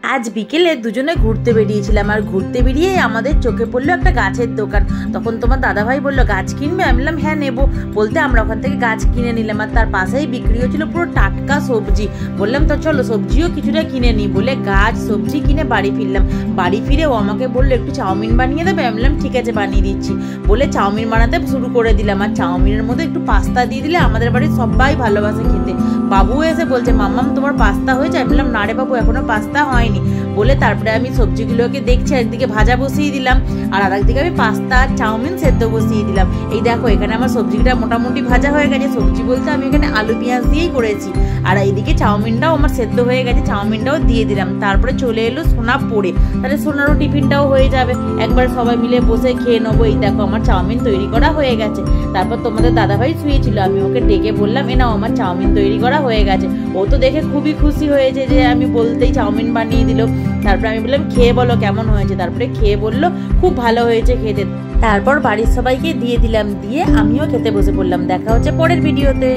আজ বিকেলে দুজনে ঘুরতে বেরিয়েছিলাম, আর ঘুরতে বেরিয়ে আমাদের চোখে পড়লো একটা গাছের দোকান। তখন তোমার দাদাভাই বললো গাছ কিনবে, আমি বললাম হ্যাঁ নেবো। বলতে আমরা ওখান থেকে গাছ কিনে নিলাম, আর তার পাশেই বিক্রি হচ্ছিল পুরো টাটকা সবজি। বললাম তো চলো সবজিও কিছুটা কিনে নিই, বলে গাছ সবজি কিনে বাড়ি ফিরলাম। বাড়ি ফিরে ও আমাকে বললো একটু চাউমিন বানিয়ে দেবে, আমি বললাম ঠিক আছে বানিয়ে দিচ্ছি। বলে চাউমিন বানাতে শুরু করে দিলাম, আর চাউমিনের মধ্যে একটু পাস্তা দিয়ে দিলে আমাদের বাড়ির সবাই ভালোবাসে খেতে। বাবু এসে বলছে মাম্মাম তোমার পাস্তা হয়েছে, আমি বললাম না রে বাবু এখনো পাস্তা হয়নি। বলে তারপরে আমি সবজিগুলোকে দেখছি, একদিকে ভাজা বসিয়ে দিলাম আর আরেকদিকে আমি পাস্তা আর চাউমিন সেদ্ধ বসিয়ে দিলাম। এই দেখো এখানে আমার সবজিটা মোটামুটি ভাজা হয়ে গেছে। সবজি বলতে আমি এখানে আলু পেঁয়াজ দিয়েই করেছি। আর এইদিকে চাউমিনটাও আমার সেদ্ধ হয়ে গেছে, চাউমিনটাও দিয়ে দিলাম। তারপরে চলে এলো সোনা পড়ে, তাহলে সোনারও টিফিনটাও হয়ে যাবে, একবার সবাই মিলে বসে খেয়ে নেবো। এই দেখো আমার চাউমিন তৈরি করা হয়ে গেছে। তারপর তোমাদের দাদাভাই শুয়েছিল, আমি ওকে ডেকে বললাম এ নাও আমার চাউমিন তৈরি করা হয়ে গেছে। ও তো দেখে খুবই খুশি হয়েছে যে আমি বলতেই চাউমিন বানিয়ে দিল। তারপরে আমি বললাম খেয়ে বলো কেমন হয়েছে। তারপরে খেয়ে বললো খুব ভালো হয়েছে খেতে। তারপর বাড়ির সবাইকে দিয়ে দিলাম, দিয়ে আমিও খেতে বসে পড়লাম। দেখা হচ্ছে পরের ভিডিওতে।